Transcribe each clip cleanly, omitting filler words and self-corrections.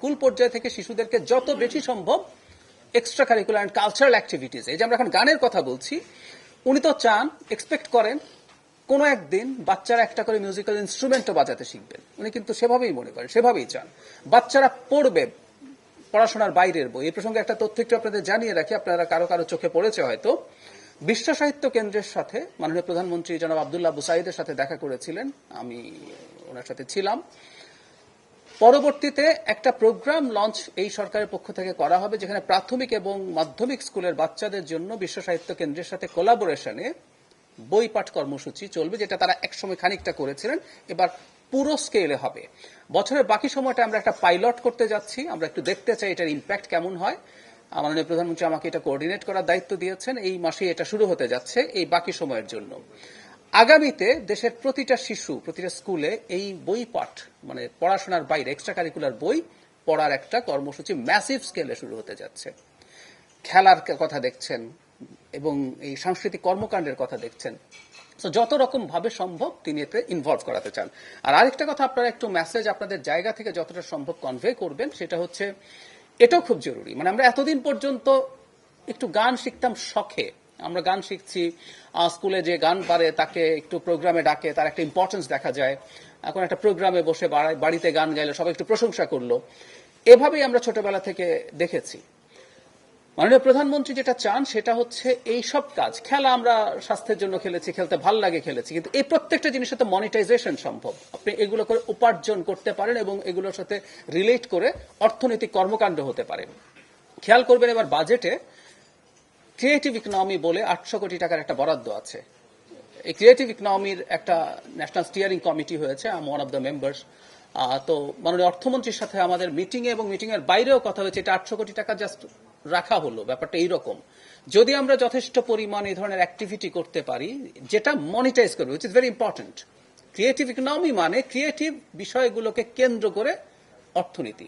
School পর্যায়ে থেকে শিশুদেরকে যত বেশি সম্ভব extra curricular and cultural activities, এই যে আমরা এখন গানের কথা বলছি, উনি তো চান, এক্সপেক্ট করেন কোনো একদিন বাচ্চারা একটা করে মিউজিক্যাল ইনস্ট্রুমেন্টও বাজাতে শিখবেন। উনি কিন্তু সেভাবেই মনে করেন, সেভাবেই চান বাচ্চারা পড়বে পড়াশোনার বাইরের বই। এই প্রসঙ্গে একটা তথ্য একটু আপনাদের জানিয়ে রাখি, আপনারা কারো কারো চোখে পড়েছে হয়তো। বিশ্ব সাহিত্য কেন্দ্রের সাথে মাননীয় প্রধানমন্ত্রী জনাব আব্দুল্লাহ বুসাইদের সাথে দেখা করেছিলেন, আমি ওনার সাথে ছিলাম। পরবর্তীতে একটা প্রোগ্রাম লঞ্চ এই সরকারের পক্ষ থেকে করা হবে, যেখানে প্রাথমিক এবং মাধ্যমিক স্কুলের বাচ্চাদের জন্য বিশ্ব সাহিত্য কেন্দ্রের সাথে কোলাবোরেশনে বই পাঠ কর্মসূচি চলবে, যেটা তারা একসময় খানিকটা করেছিলেন, এবার পুরো স্কেলে হবে। বছরের বাকি সময়টা আমরা একটা পাইলট করতে যাচ্ছি, আমরা একটু দেখতে চাই এটার ইম্প্যাক্ট কেমন হয়। মাননীয় প্রধানমন্ত্রী আমাকে এটা কোঅর্ডিনেট করার দায়িত্ব দিয়েছেন, এই মাসে এটা শুরু হতে যাচ্ছে এই বাকি সময়ের জন্য। আগামীতে দেশের প্রতিটা শিশু, প্রতিটা স্কুলে এই বই পাঠ, মানে পড়াশোনার বাইরে এক্সট্রা কারিকুলার বই পড়ার একটা কর্মসূচি ম্যাসিভ স্কেলে শুরু হতে যাচ্ছে। খেলার কথা দেখছেন এবং এই সাংস্কৃতিক কর্মকাণ্ডের কথা দেখছেন, তো যত রকম ভাবে সম্ভব তিনি এতে ইনভলভ করাতে চান। আর আরেকটা কথা, আপনারা একটু মেসেজ আপনাদের জায়গা থেকে যতটা সম্ভব কনভে করবেন, সেটা হচ্ছে এটাও খুব জরুরি। মানে আমরা এতদিন পর্যন্ত একটু গান শিখতাম শখে, আমরা গান শিখছি, স্কুলে যে গান পারে তাকে একটু প্রোগ্রামে ডাকে, তার একটা ইম্পর্টেন্স দেখা যায়। এখন একটা প্রোগ্রামে বসে বাড়িতে গান গাইলে সবাই একটু প্রশংসা করলো, এভাবেই আমরা ছোটবেলা থেকে দেখেছি। মাননীয় প্রধানমন্ত্রী যেটা চান সেটা হচ্ছে এই সব কাজ, খেলা আমরা স্বাস্থ্যের জন্য খেলেছি, খেলতে ভাল লাগে খেলেছি, কিন্তু এই প্রত্যেকটা জিনিসের তো মনিটাইজেশন সম্ভব। আপনি এগুলো করে উপার্জন করতে পারেন এবং এগুলোর সাথে রিলেট করে অর্থনৈতিক কর্মকাণ্ড হতে পারে। খেয়াল করবেন এবার বাজেটে ক্রিয়েটিভ ইকোনমি বলে 800 কোটি টাকার একটা বরাদ্দ আছে। এই ক্রিয়েটিভ ইকোনমির একটা ন্যাশনাল স্টিয়ারিং কমিটি হয়েছে, I am one of the members. তো মাননীয় অর্থমন্ত্রীর সাথে আমাদের মিটিং এবং মিটিং এর বাইরেও কথা হয়েছে, এটা 800 কোটি টাকা জাস্ট রাখা হলো। ব্যাপারটা এইরকম, যদি আমরা যথেষ্ট পরিমাণ এই ধরনের অ্যাক্টিভিটি করতে পারি যেটা মনিটাইজ করবে, which is very important. Creative economy মানে ক্রিয়েটিভ বিষয়গুলোকে কেন্দ্র করে অর্থনীতি,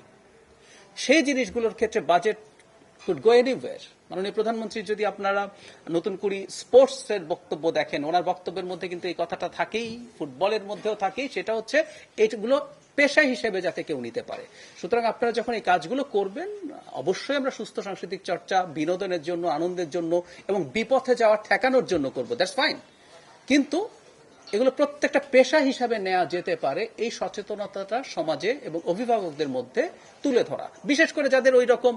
সেই জিনিসগুলোর ক্ষেত্রে বাজেট could go anywhere। মাননীয় প্রধানমন্ত্রী যদি আপনারা নতুন করে স্পোর্টসের বক্তব্য দেখেন, ওনার বক্তব্যের মধ্যে কিন্তু এই কথাটা থাকেই, ফুটবলের মধ্যেও থাকেই, সেটা হচ্ছে এইগুলো পেশা হিসেবে যাতে কেউ নিতে পারে। সুতরাং আপনারা যখন এই কাজগুলো করবেন, অবশ্যই আমরা সুস্থ সাংস্কৃতিক চর্চা বিনোদনের জন্য, আনন্দের জন্য এবং বিপথে যাওয়ার ঠেকানোর জন্য করব, দ্যাটস ফাইন, কিন্তু এগুলো প্রত্যেকটা পেশা হিসাবে নেওয়া যেতে পারে, এই সচেতনতাটা সমাজে এবং অভিভাবকদের মধ্যে তুলে ধরা, বিশেষ করে যাদের ওই রকম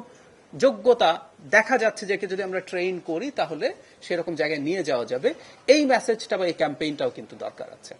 যোগ্যতা দেখা যাচ্ছে যে যদি আমরা ট্রেন করি তাহলে সেরকম জায়গায় নিয়ে যাওয়া যাবে। এই মেসেজটা বা এই ক্যাম্পেইনটাও কিন্তু দরকার আছে।